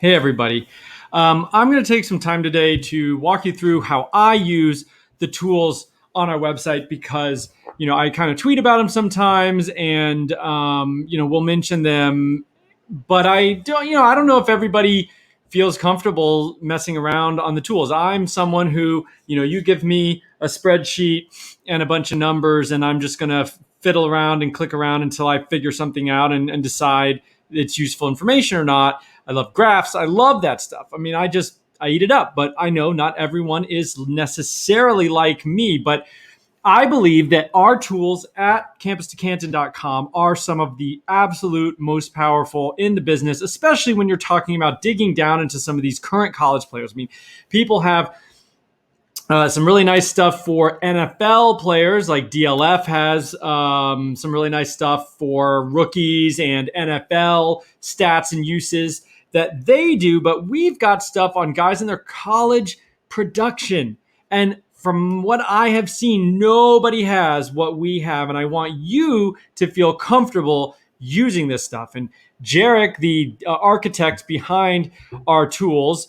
Hey, everybody. I'm going to take some time today to walk you through how I use the tools on our website because, I kind of tweet about them sometimes and, we'll mention them. But I don't know if everybody feels comfortable messing around on the tools. I'm someone who, you give me a spreadsheet and a bunch of numbers, and I'm just going to fiddle around and click around until I figure something out and decide it's useful information or not. I love graphs. I love that stuff. I mean, I eat it up, but I know not everyone is necessarily like me. But I believe that our tools at campus2canton.com are some of the absolute most powerful in the business, especially when you're talking about digging down into some of these current college players. I mean, people have some really nice stuff for NFL players, like DLF has some really nice stuff for rookies and NFL stats and uses that they do. But we've got stuff on guys in their college production. And from what I have seen, nobody has what we have. And I want you to feel comfortable using this stuff. And Jerrick, the architect behind our tools,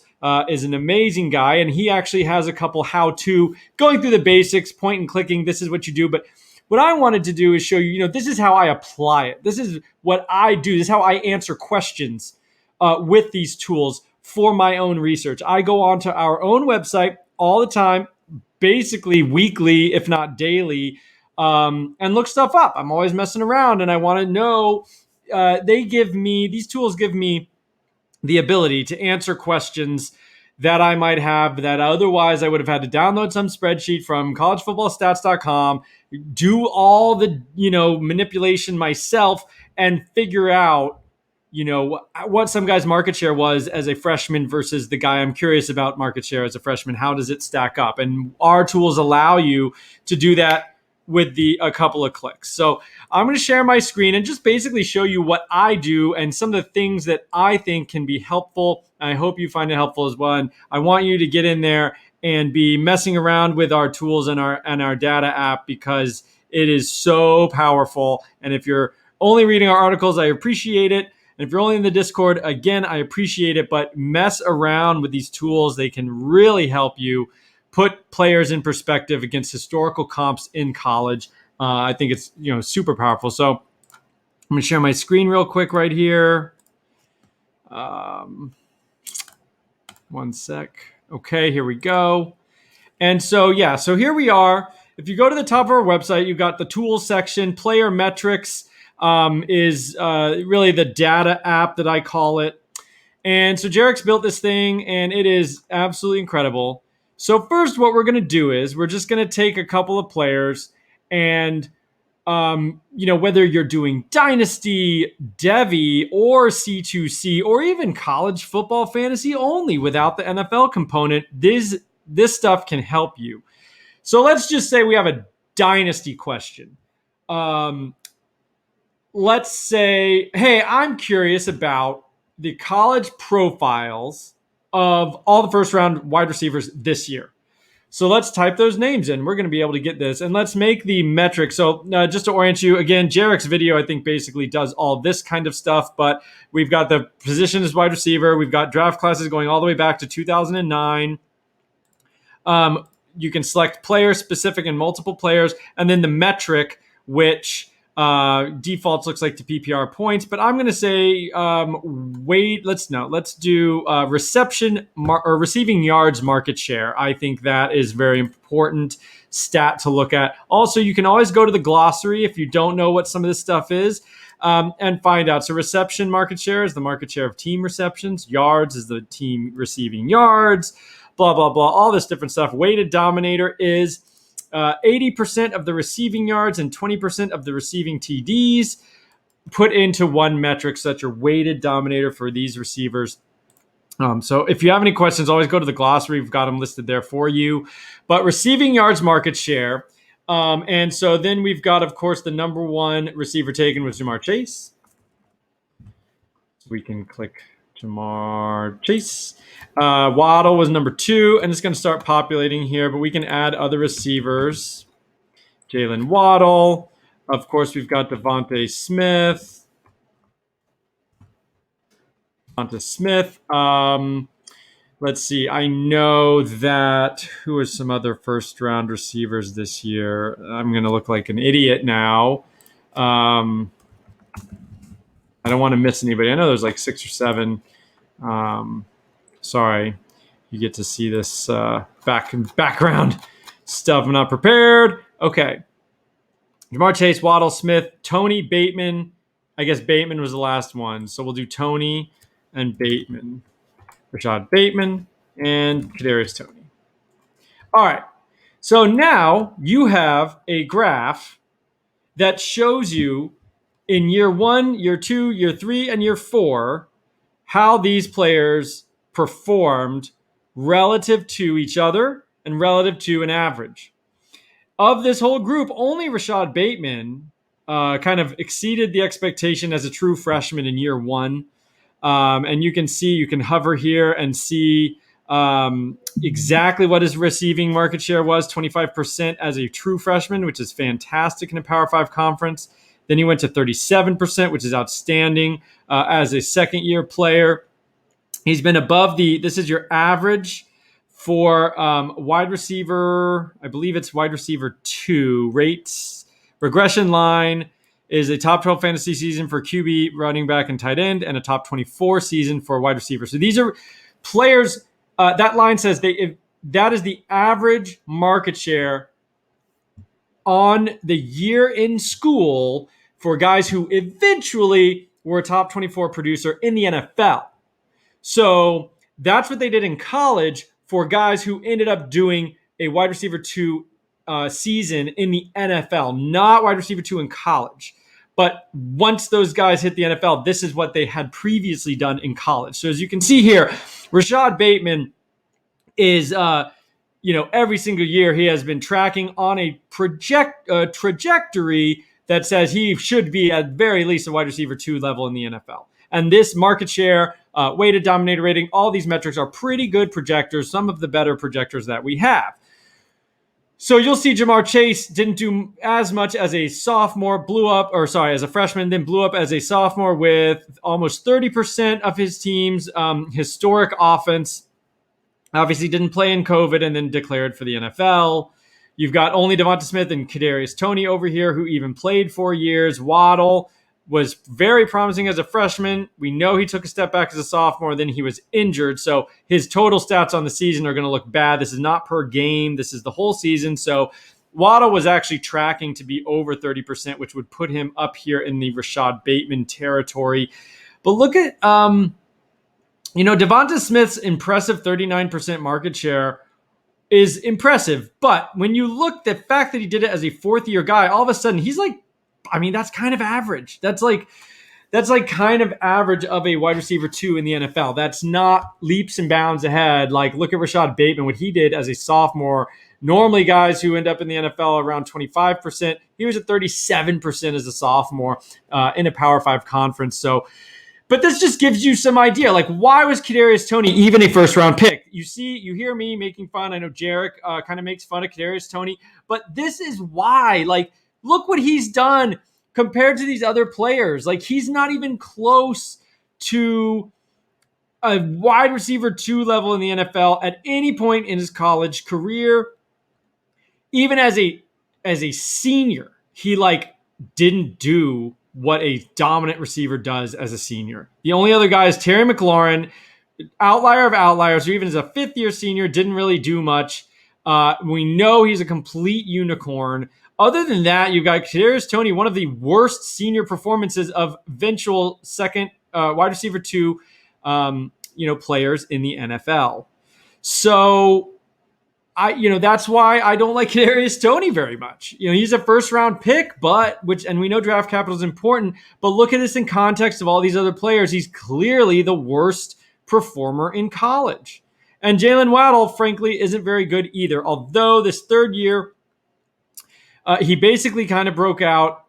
is an amazing guy, and he actually has a couple how-to going through the basics, point and clicking. This is what you do, but what I wanted to do is show you, this is how I apply it. This is what I do. This is how I answer questions with these tools for my own research. I go onto our own website all the time, basically weekly, if not daily, and look stuff up. I'm always messing around, and I want to know. These tools give me the ability to answer questions that I might have that otherwise I would have had to download some spreadsheet from collegefootballstats.com, do all the, manipulation myself and figure out, what some guy's market share was as a freshman versus the guy I'm curious about market share as a freshman. How does it stack up? And our tools allow you to do that with a couple of clicks. So I'm going to share my screen and just basically show you what I do and some of the things that I think can be helpful. I hope you find it helpful as well. And I want you to get in there and be messing around with our tools and our data app because it is so powerful. And if you're only reading our articles, I appreciate it. And if you're only in the Discord, again, I appreciate it. But mess around with these tools. They can really help you put players in perspective against historical comps in college. I think it's super powerful. So I'm going to share my screen real quick right here. One sec. Okay, here we go. And so here we are. If you go to the top of our website, you've got the tools section. Player metrics is really the data app that I call it. And so Jerrick's built this thing, and it is absolutely incredible. So first, what we're going to do is we're just going to take a couple of players and, whether you're doing dynasty, devy, or C2C, or even college football fantasy only without the NFL component, this stuff can help you. So let's just say we have a dynasty question. Let's say, hey, I'm curious about the college profiles of all the first round wide receivers this year. So let's type those names in. We're going to be able to get this. And let's make the metric. So just to orient you, again, Jerrick's video, I think, basically does all this kind of stuff. But we've got the position as wide receiver. We've got draft classes going all the way back to 2009. You can select player specific and multiple players. And then the metric, which defaults looks like the PPR points, but I'm going to say let's do receiving yards market share. I think that is very important stat to look at. Also, you can always go to the glossary if you don't know what some of this stuff is and find out. So reception market share is the market share of team receptions. Yards is the team receiving yards, blah, blah, blah, all this different stuff. Weighted dominator is 80% of the receiving yards and 20% of the receiving TDs put into one metric. So that's your weighted dominator for these receivers. So if you have any questions, always go to the glossary. We've got them listed there for you. But receiving yards market share. And so then we've got, of course, the number one receiver taken was Jamar Chase. We can click Jamar Chase. Waddle was number 2, and it's going to start populating here, but we can add other receivers. Jalen Waddle. Of course, we've got Devonta Smith. Devonta Smith. Let's see. I know that who are some other first round receivers this year? I'm going to look like an idiot now. I don't want to miss anybody. I know there's like 6 or 7. Sorry, you get to see this background stuff. I'm not prepared. Okay. Jamar Chase, Waddle, Smith, Tony, Bateman. I guess Bateman was the last one. So we'll do Tony and Bateman. Rashad Bateman and Kadarius Toney. All right. So now you have a graph that shows you in year 1, year 2, year 3, and year 4 how these players performed relative to each other and relative to an average. Of this whole group, only Rashad Bateman kind of exceeded the expectation as a true freshman in year 1. And you can hover here and see exactly what his receiving market share was, 25% as a true freshman, which is fantastic in a Power 5 conference. Then he went to 37%, which is outstanding as a second-year player. He's been above this is your average for wide receiver, I believe it's wide receiver 2 rates. Regression line is a top 12 fantasy season for QB, running back, and tight end, and a top 24 season for wide receiver. So these are players, that line says that is the average market share on the year in school for guys who eventually were a top 24 producer in the NFL. So that's what they did in college for guys who ended up doing a wide receiver 2 season in the NFL, not wide receiver 2 in college. But once those guys hit the NFL, this is what they had previously done in college. So as you can see here, Rashad Bateman is, every single year he has been tracking on a trajectory that says he should be at very least a wide receiver 2 level in the NFL. And this market share, weighted dominator rating, all these metrics are pretty good projectors, some of the better projectors that we have. So you'll see Jamar Chase didn't do as much as a sophomore, as a freshman, then blew up as a sophomore with almost 30% of his team's historic offense. Obviously didn't play in COVID and then declared for the NFL. You've got only Devonta Smith and Kadarius Toney over here, who even played 4 years. Waddle was very promising as a freshman. We know he took a step back as a sophomore, then he was injured. So his total stats on the season are going to look bad. This is not per game. This is the whole season. So Waddle was actually tracking to be over 30%, which would put him up here in the Rashad Bateman territory. But look at, Devonta Smith's impressive 39% market share is impressive. But when you look, the fact that he did it as a fourth-year guy, all of a sudden he's like, that's kind of average. That's like kind of average of a wide receiver 2 in the NFL. That's not leaps and bounds ahead. Like, look at Rashad Bateman, what he did as a sophomore. Normally, guys who end up in the NFL around 25%. He was at 37% as a sophomore in a Power 5 conference. So, but this just gives you some idea. Like, why was Kadarius Toney even a first-round pick? You hear me making fun. I know Jerrick kind of makes fun of Kadarius Toney. But this is why. Like, look what he's done compared to these other players. Like, he's not even close to a wide receiver 2 level in the NFL at any point in his college career. Even as a senior, he didn't do what a dominant receiver does as a senior. The only other guy is Terry McLaurin, outlier of outliers, or even as a fifth-year senior, didn't really do much. We know he's a complete unicorn. Other than that, you've got Kadarius Toney, one of the worst senior performances of eventual second wide receiver 2, players in the NFL. So, that's why I don't like Kadarius Toney very much. He's a first-round pick, and we know draft capital is important. But look at this in context of all these other players. He's clearly the worst performer in college. And Jalen Waddle, frankly, isn't very good either. Although this third year, he basically kind of broke out,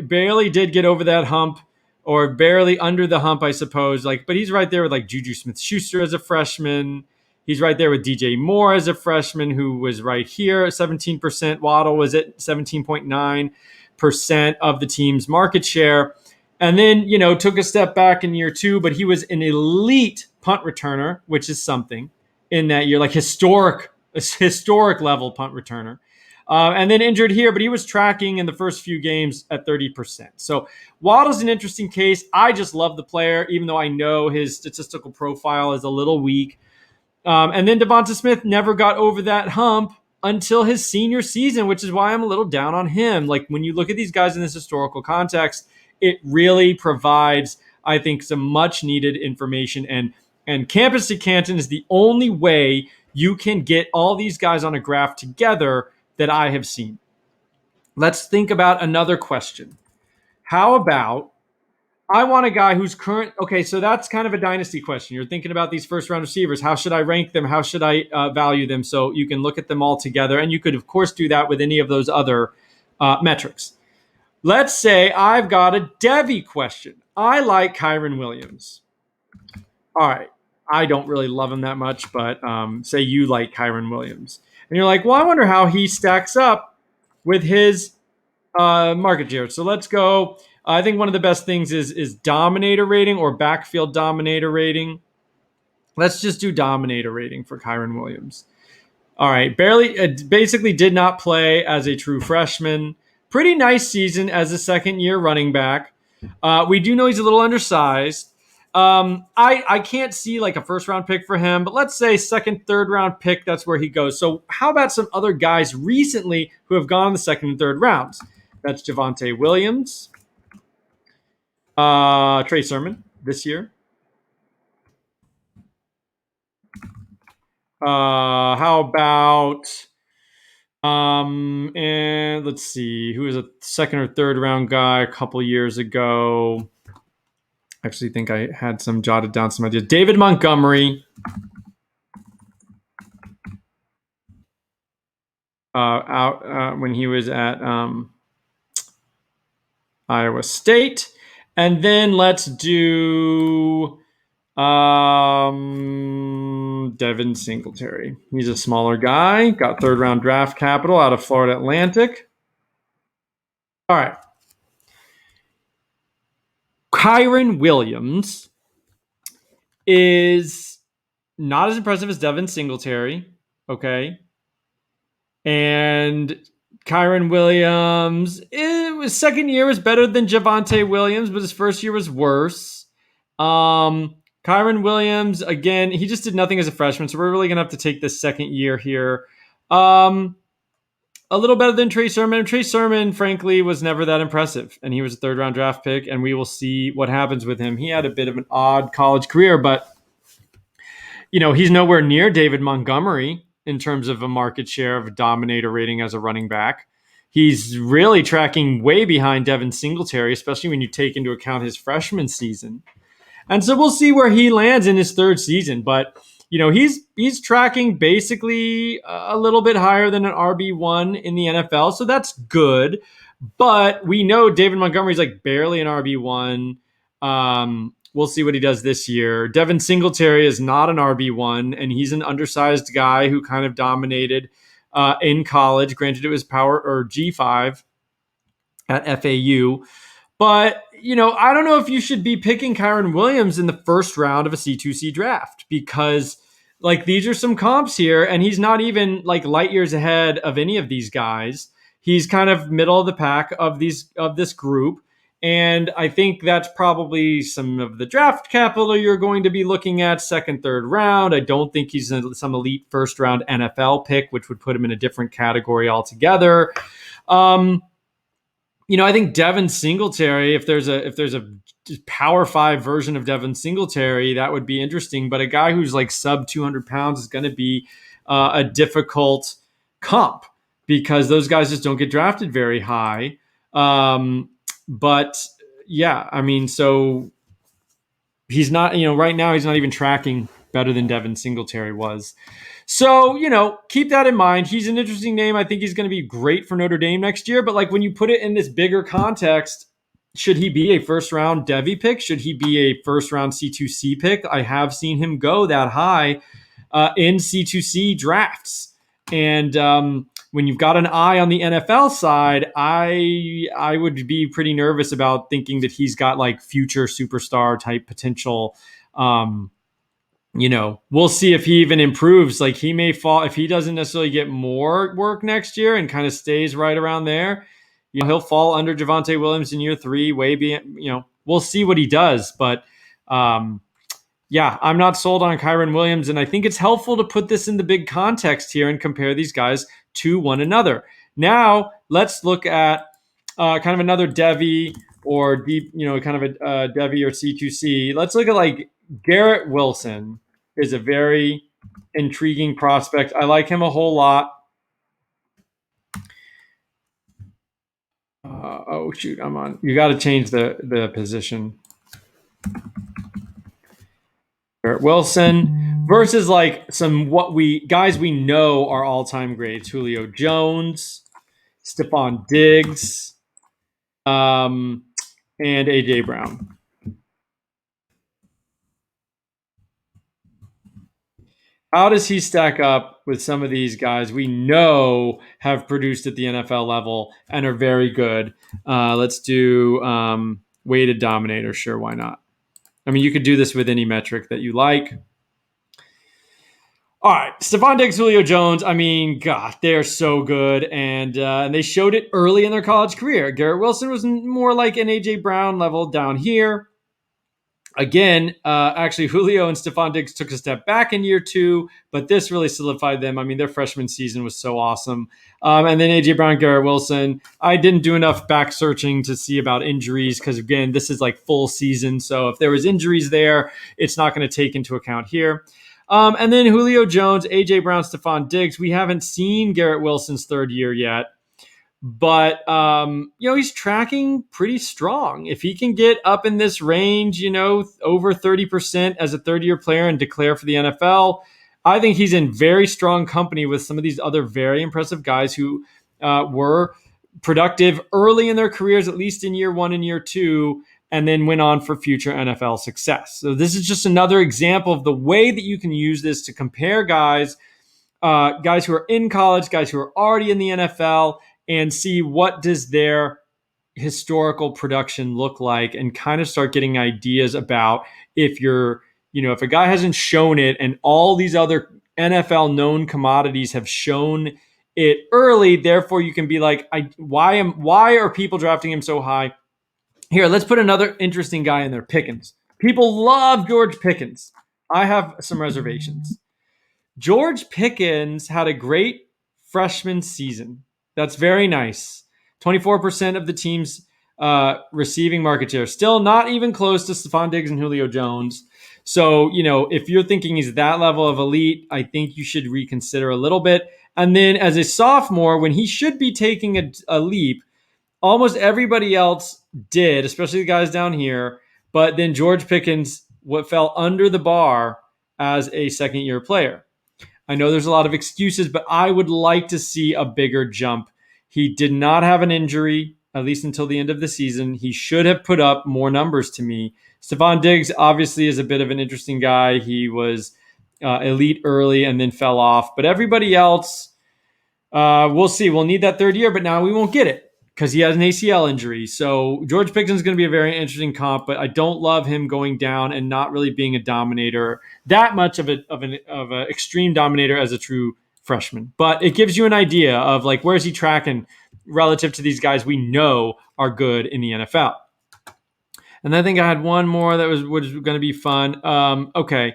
barely did get over that hump, or barely under the hump, I suppose. But he's right there with Juju Smith-Schuster as a freshman. He's right there with DJ Moore as a freshman, who was right here at 17%. Waddle was at 17.9% of the team's market share. And then, took a step back in year 2, but he was an elite punt returner, which is something in that year, like historic level punt returner. And then injured here, but he was tracking in the first few games at 30%. So Waddle's an interesting case. I just love the player, even though I know his statistical profile is a little weak. And then Devonta Smith never got over that hump until his senior season, which is why I'm a little down on him. Like when you look at these guys in this historical context, it really provides, I think, some much needed information. And Campus to Canton is the only way you can get all these guys on a graph together that I have seen. Let's think about another question. How about, I want a guy who's current. Okay, so that's kind of a dynasty question. You're thinking about these first round receivers. How should I rank them? How should I value them? So you can look at them all together. And you could, of course, do that with any of those other metrics. Let's say I've got a devy question. I like Kyren Williams. All right. I don't really love him that much, but say you like Kyren Williams. And you're like, well, I wonder how he stacks up with his market share. So let's go. I think one of the best things is Dominator Rating or Backfield Dominator Rating. Let's just do Dominator Rating for Kyren Williams. All right. Basically did not play as a true freshman. Pretty nice season as a second-year running back. We do know he's a little undersized. I can't see like a first-round pick for him, but let's say second, third-round pick, that's where he goes. So how about some other guys recently who have gone in the second and third rounds? That's Javonte Williams, Trey Sermon this year. How about... and let's see, who was a second or third round guy a couple years ago. I actually think I had jotted down some ideas. David Montgomery. When he was at Iowa State. And then let's do Devin Singletary. He's a smaller guy, got third round draft capital out of Florida Atlantic. All right. Kyren Williams is not as impressive as Devin Singletary. Okay. And Kyren Williams, his second year was better than Javonte Williams, but his first year was worse. Kyren Williams, again, he just did nothing as a freshman, so we're really going to have to take this second year here. A little better than Trey Sermon. Trey Sermon, frankly, was never that impressive, and he was a third-round draft pick, and we will see what happens with him. He had a bit of an odd college career, but he's nowhere near David Montgomery in terms of a market share of a Dominator Rating as a running back. He's really tracking way behind Devin Singletary, especially when you take into account his freshman season. And so we'll see where he lands in his third season. But, he's tracking basically a little bit higher than an RB1 in the NFL. So that's good. But we know David Montgomery's like barely an RB1. We'll see what he does this year. Devin Singletary is not an RB1, and he's an undersized guy who kind of dominated in college. Granted, it was power or G5 at FAU. But, I don't know if you should be picking Kyren Williams in the first round of a C2C draft because, these are some comps here, and he's not even, light years ahead of any of these guys. He's kind of middle of the pack of this group. And I think that's probably some of the draft capital you're going to be looking at second, third round. I don't think he's some elite first round NFL pick, which would put him in a different category altogether. I think Devin Singletary, if there's a Power 5 version of Devin Singletary, that would be interesting. But a guy who's sub 200 pounds is going to be a difficult comp because those guys just don't get drafted very high. But yeah, so he's not, right now he's not even tracking better than Devin Singletary was. So, keep that in mind. He's an interesting name. I think he's going to be great for Notre Dame next year. But when you put it in this bigger context, should he be a first round devy pick? Should he be a first round C2C pick? I have seen him go that high in C2C drafts. And, when you've got an eye on the NFL side, I would be pretty nervous about thinking that he's got like future superstar type potential. We'll see if he even improves. Like he may fall if he doesn't necessarily get more work next year and kind of stays right around there. He'll fall under Javonte Williams in year 3, way beyond, we'll see what he does. But yeah, I'm not sold on Kyren Williams. And I think it's helpful to put this in the big context here and compare these guys to one another. Now, let's look at kind of another devy or deep, kind of a devy or C2C. Let's look at like Garrett Wilson is a very intriguing prospect. I like him a whole lot. Oh, shoot, I'm on. You got to change the position. Garrett Wilson versus like some guys we know are all-time greats. Julio Jones, Stephon Diggs, and A.J. Brown. How does he stack up with some of these guys we know have produced at the NFL level and are very good? Let's do weighted dominator. Sure, why not? I mean, you could do this with any metric that you like. All right, Stephon Diggs, Julio Jones. I mean, God, they're so good, and they showed it early in their college career. Garrett Wilson was more like an A.J. Brown level down here. Again, actually, Julio and Stephon Diggs took a step back in year 2, but this really solidified them. I mean, their freshman season was so awesome. And then A.J. Brown, Garrett Wilson. I didn't do enough back searching to see about injuries because, again, this is like full season. So if there was injuries there, it's not going to take into account here. And then Julio Jones, A.J. Brown, Stephon Diggs. We haven't seen Garrett Wilson's third year yet. But, he's tracking pretty strong. If he can get up in this range, over 30% as a third-year player and declare for the NFL, I think he's in very strong company with some of these other very impressive guys who were productive early in their careers, at least in year 1 and year 2, and then went on for future NFL success. So this is just another example of the way that you can use this to compare guys who are in college, guys who are already in the NFL, and see what does their historical production look like and kind of start getting ideas about if if a guy hasn't shown it and all these other NFL known commodities have shown it early, therefore you can be like, why are people drafting him so high? Here, let's put another interesting guy in there, Pickens. People love George Pickens. I have some reservations. George Pickens had a great freshman season. That's very nice. 24% of the team's receiving market share. Still not even close to Stephon Diggs and Julio Jones. So, if you're thinking he's that level of elite, I think you should reconsider a little bit. And then as a sophomore, when he should be taking a leap, almost everybody else did, especially the guys down here. But then George Pickens fell under the bar as a second-year player. I know there's a lot of excuses, but I would like to see a bigger jump. He did not have an injury, at least until the end of the season. He should have put up more numbers to me. Stephon Diggs obviously is a bit of an interesting guy. He was elite early and then fell off. But everybody else, we'll see. We'll need that third year, but now we won't get it because he has an ACL injury. So George Pickens is going to be a very interesting comp, but I don't love him going down and not really being a dominator, that much of an extreme dominator as a true freshman. But it gives you an idea of like where's he tracking relative to these guys we know are good in the NFL. And I think I had one more that was going to be fun. Okay.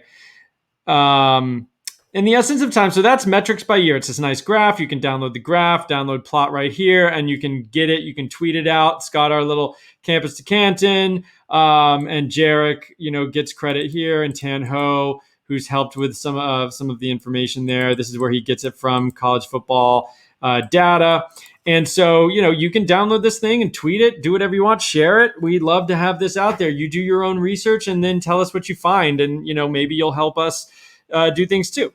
In the essence of time, so that's metrics by year. It's this nice graph. You can download the graph, download plot right here, and you can get it. You can tweet it out. It's got our little campus to Canton, and Jerrick, gets credit here, and Tan Ho, who's helped with some of the information there. This is where he gets it from, college football data. And so, you can download this thing and tweet it, do whatever you want, share it. We'd love to have this out there. You do your own research and then tell us what you find, and maybe you'll help us do things too.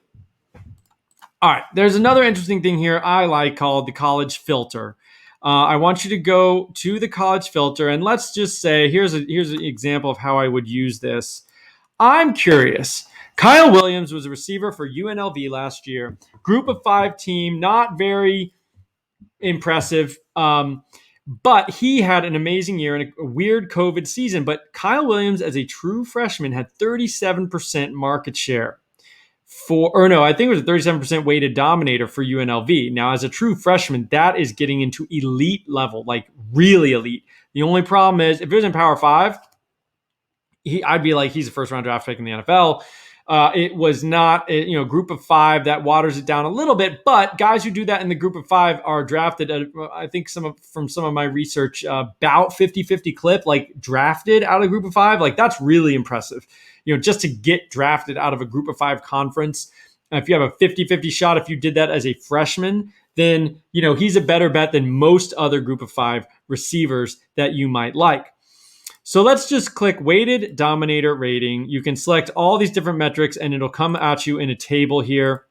All right, there's another interesting thing here I like called the college filter. I want you to go to the college filter, and let's just say, here's an example of how I would use this. I'm curious. Kyle Williams was a receiver for UNLV last year. Group of 5 team, not very impressive. But he had an amazing year in a weird COVID season. But Kyle Williams, as a true freshman, had 37% market share I think it was a 37% weighted dominator for UNLV. Now, as a true freshman, that is getting into elite level, like really elite. The only problem is if it was in Power 5, I'd be like, he's a first round draft pick in the NFL. It was not, group of 5 that waters it down a little bit, but guys who do that in the group of 5 are drafted at, I think from some of my research, about 50-50 clip, like drafted out of group of 5. Like that's really impressive, just to get drafted out of a group of 5 conference. If you have a 50-50 shot, if you did that as a freshman, then, he's a better bet than most other group of 5 receivers that you might like. So let's just click weighted dominator rating. You can select all these different metrics and it'll come at you in a table here,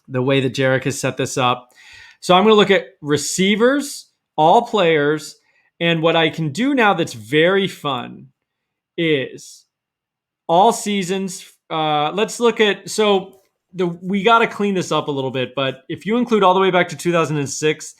the way that Jerrick has set this up. So I'm going to look at receivers, all players, and what I can do now that's very fun is all seasons. Let's look at, we got to clean this up a little bit, but if you include all the way back to 2006,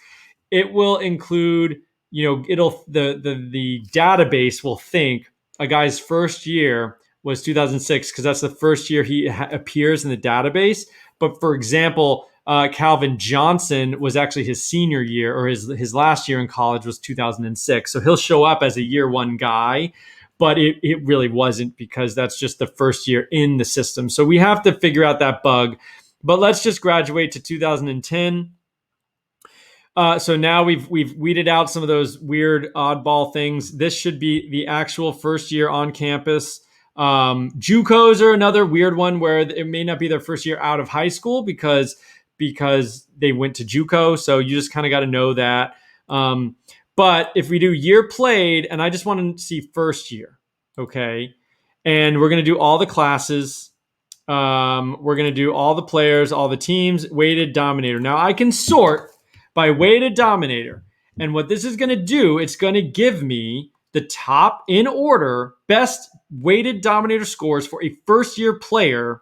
it will include, the database will think a guy's first year was 2006 because that's the first year he appears in the database. But for example, Calvin Johnson was actually his senior year, or his last year in college was 2006. So he'll show up as a year 1 guy, but it really wasn't because that's just the first year in the system. So we have to figure out that bug. But let's just graduate to 2010. So now we've weeded out some of those weird oddball things. This should be the actual first year on campus. JUCOs are another weird one where it may not be their first year out of high school because they went to JUCO. So you just kind of got to know that. But if we do year played, and I just want to see first year, okay? And we're going to do all the classes. We're going to do all the players, all the teams, weighted dominator. Now I can sort by weighted dominator. And what this is going to do, it's going to give me the top in order best weighted dominator scores for a first year player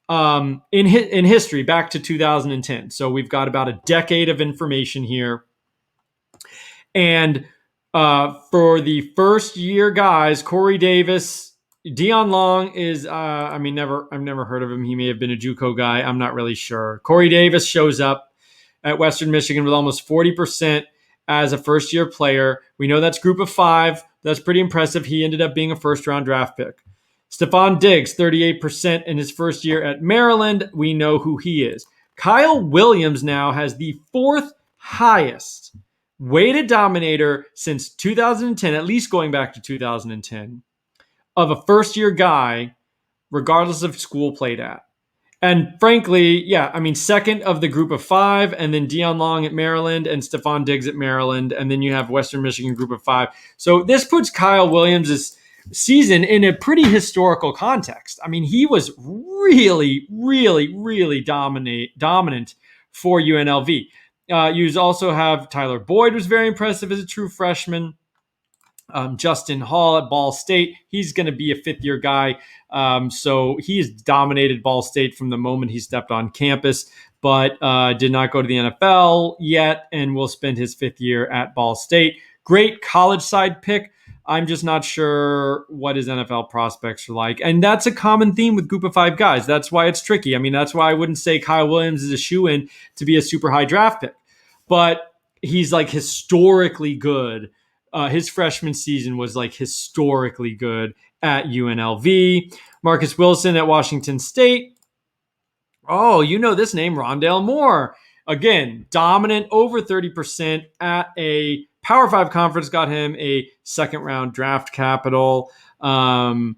in history back to 2010. So we've got about a decade of information here. And for the first year guys, Corey Davis, Dion Long is, I've never heard of him. He may have been a JUCO guy. I'm not really sure. Corey Davis shows up at Western Michigan with almost 40% as a first-year player. We know that's group of 5. That's pretty impressive. He ended up being a first-round draft pick. Stephon Diggs, 38% in his first year at Maryland. We know who he is. Kyle Williams now has the 4th highest weighted dominator since 2010, at least going back to 2010, of a first-year guy, regardless of school played at. And frankly, second of the group of 5, and then Dion Long at Maryland and Stephon Diggs at Maryland, and then you have Western Michigan group of 5. So this puts Kyle Williams' season in a pretty historical context. I mean, he was really, really, really dominant for UNLV. You also have Tyler Boyd was very impressive as a true freshman. Justin Hall at Ball State, he's going to be a 5th-year guy. So he's dominated Ball State from the moment he stepped on campus, but did not go to the NFL yet and will spend his 5th year at Ball State. Great college side pick. I'm just not sure what his NFL prospects are like. And that's a common theme with group of 5 guys. That's why it's tricky. I mean, that's why I wouldn't say Kyle Williams is a shoo-in to be a super high draft pick. But he's like historically good. His freshman season was like historically good at UNLV. Marcus Wilson at Washington State. Oh, you know this name, Rondale Moore. Again, dominant, over 30% at a Power 5 conference, got him a 2nd-round draft capital. And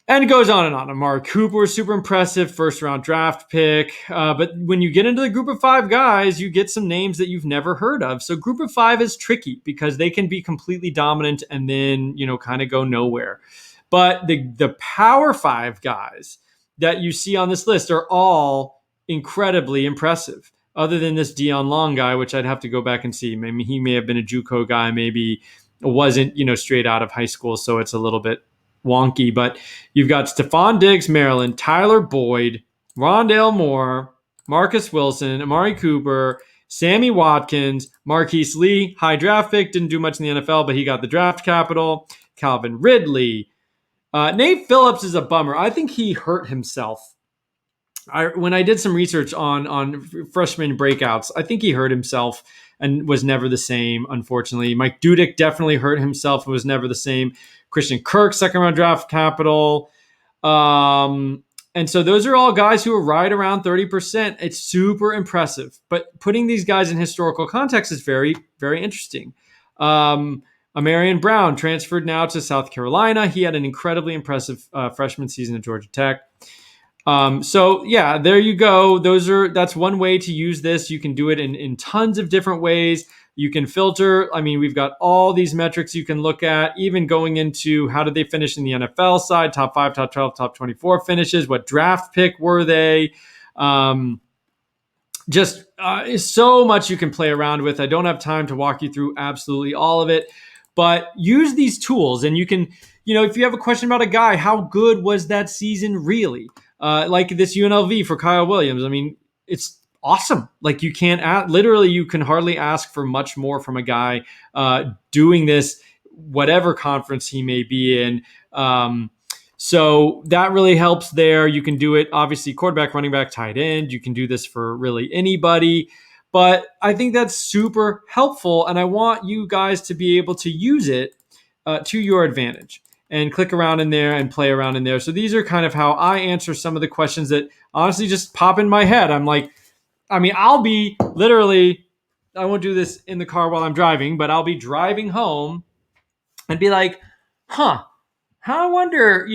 it goes on and on. Amari Cooper, super impressive, 1st-round draft pick. But when you get into the group of 5 guys, you get some names that you've never heard of. So group of 5 is tricky because they can be completely dominant and then, kind of go nowhere. But the Power 5 guys that you see on this list are all incredibly impressive. Other than this Dion Long guy, which I'd have to go back and see. Maybe he may have been a JUCO guy, maybe wasn't, straight out of high school, so it's a little bit wonky. But you've got Stephon Diggs, Maryland, Tyler Boyd, Rondale Moore, Marcus Wilson, Amari Cooper, Sammy Watkins, Marquise Lee, high draft pick, didn't do much in the NFL, but he got the draft capital. Calvin Ridley. Nate Phillips is a bummer. I think he hurt himself. When I did some research on freshman breakouts, I think he hurt himself and was never the same, unfortunately. Mike Dudek definitely hurt himself and was never the same. Christian Kirk, second round draft capital. And so those are all guys who are right around 30%. It's super impressive. But putting these guys in historical context is very, very interesting. Amarian Brown transferred now to South Carolina. He had an incredibly impressive freshman season at Georgia Tech. So yeah, there you go. That's one way to use this. You can do it in tons of different ways. You can filter. I mean, we've got all these metrics you can look at, even going into how did they finish in the NFL side, top 5, top 12, top 24 finishes, what draft pick were they? Just so much you can play around with. I don't have time to walk you through absolutely all of it, but use these tools and you can, if you have a question about a guy, how good was that season really? Like this UNLV for Kyle Williams. I mean, it's awesome. Like you can hardly ask for much more from a guy doing this, whatever conference he may be in. So that really helps there. You can do it, obviously, quarterback, running back, tight end. You can do this for really anybody. But I think that's super helpful. And I want you guys to be able to use it to your advantage and click around in there and play around in there. So these are kind of how I answer some of the questions that honestly just pop in my head. I'll be literally, I won't do this in the car while I'm driving, but I'll be driving home and be like, I wonder,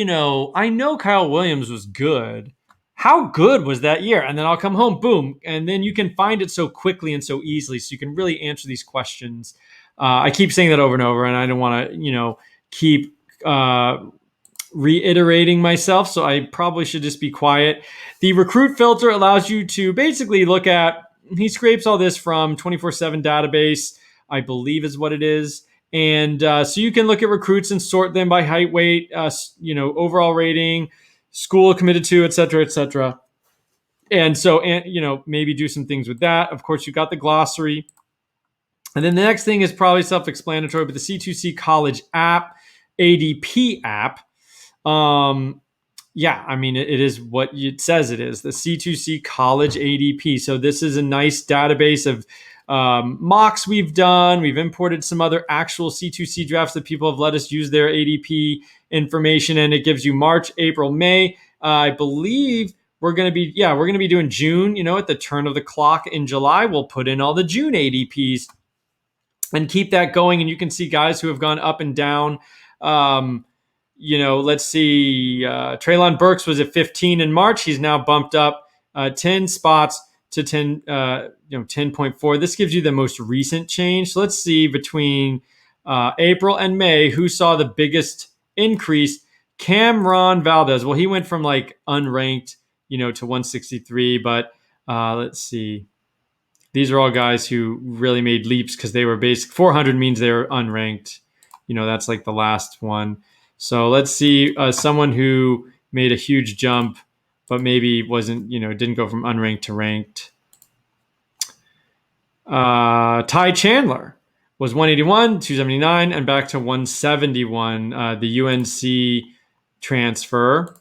I know Kyle Williams was good. How good was that year? And then I'll come home, boom. And then you can find it so quickly and so easily. So you can really answer these questions. I keep saying that over and over, and I don't want to, keep reiterating myself. So I probably should just be quiet. The recruit filter allows you to basically look at, he scrapes all this from 24/7 database, I believe is what it is. And so you can look at recruits and sort them by height, weight, overall rating, school committed to, et cetera, et cetera. And so, maybe do some things with that. Of course, you've got the glossary. And then the next thing is probably self-explanatory, but the C2C college app, ADP app. It is what it says it is, the C2C college ADP. So this is a nice database of mocks we've done. We've imported some other actual C2C drafts that people have let us use their ADP information, and it gives you March, April, May. I believe we're going to be doing June, at the turn of the clock in July. We'll put in all the June ADPs and keep that going. And you can see guys who have gone up and down. Let's see. Treylon Burks was at 15 in March. He's now bumped up 10 spots to 10.4. This gives you the most recent change. So let's see between April and May, who saw the biggest increase. Cameron Valdez. Well, he went from unranked, to 163. But let's see. These are all guys who really made leaps because they were 400 means they were unranked. That's the last one. So let's see someone who made a huge jump, but maybe wasn't, didn't go from unranked to ranked. Ty Chandler was 181, 279, and back to 171. The UNC transfer.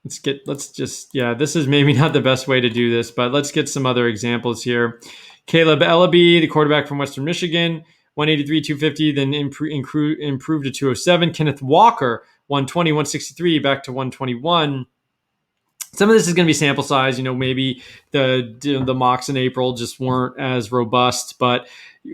This is maybe not the best way to do this, but let's get some other examples here. Caleb Ellaby, the quarterback from Western Michigan, 183, 250, then improved to 207. Kenneth Walker, 120, 163, back to 121. Some of this is going to be sample size. Maybe the mocks in April just weren't as robust. But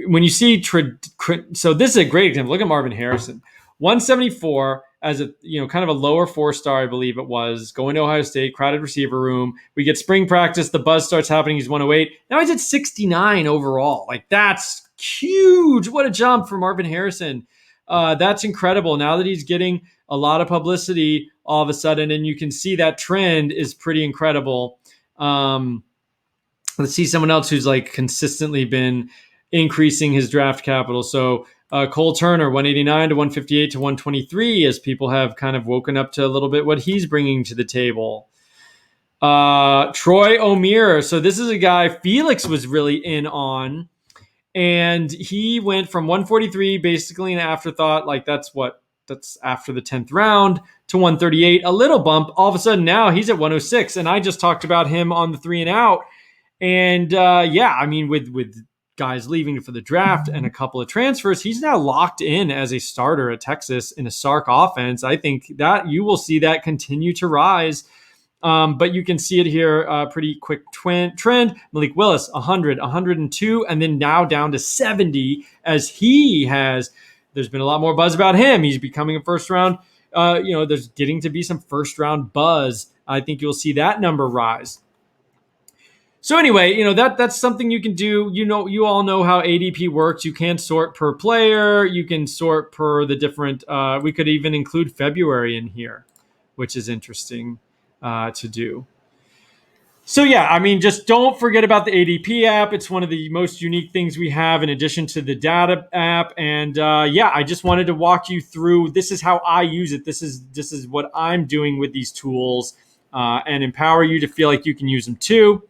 when you see, so this is a great example. Look at Marvin Harrison, 174 as a kind of a lower 4-star, I believe it was, going to Ohio State, crowded receiver room. We get spring practice, the buzz starts happening. He's 108. Now he's at 69 overall. That's huge. What a jump for Marvin Harrison. That's incredible. Now that he's getting a lot of publicity all of a sudden, and you can see that trend is pretty incredible. Let's see someone else who's consistently been increasing his draft capital. So Cole Turner, 189 to 158 to 123, as people have kind of woken up to a little bit what he's bringing to the table. Troy O'Meara. So this is a guy Felix was really in on, and he went from 143, basically an afterthought. Like that's after the 10th round, to 138, a little bump. All of a sudden now he's at 106, and I just talked about him on the 3 and out. And yeah, I mean, with guys leaving for the draft and a couple of transfers, he's now locked in as a starter at Texas in a Sark offense. I think that you will see that continue to rise. But you can see it here, pretty quick trend. Malik Willis, 100, 102, and then now down to 70 as there's been a lot more buzz about him. He's becoming a first round, there's getting to be some first round buzz. I think you'll see that number rise. So anyway, that's something you can do. You all know how ADP works. You can sort per player. You can sort per the different. We could even include February in here, which is interesting to do. So yeah, I mean, just don't forget about the ADP app. It's one of the most unique things we have in addition to the data app. And yeah, I just wanted to walk you through. This is how I use it. This is what I'm doing with these tools, and empower you to feel like you can use them too.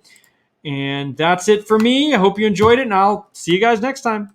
And that's it for me. I hope you enjoyed it, and I'll see you guys next time.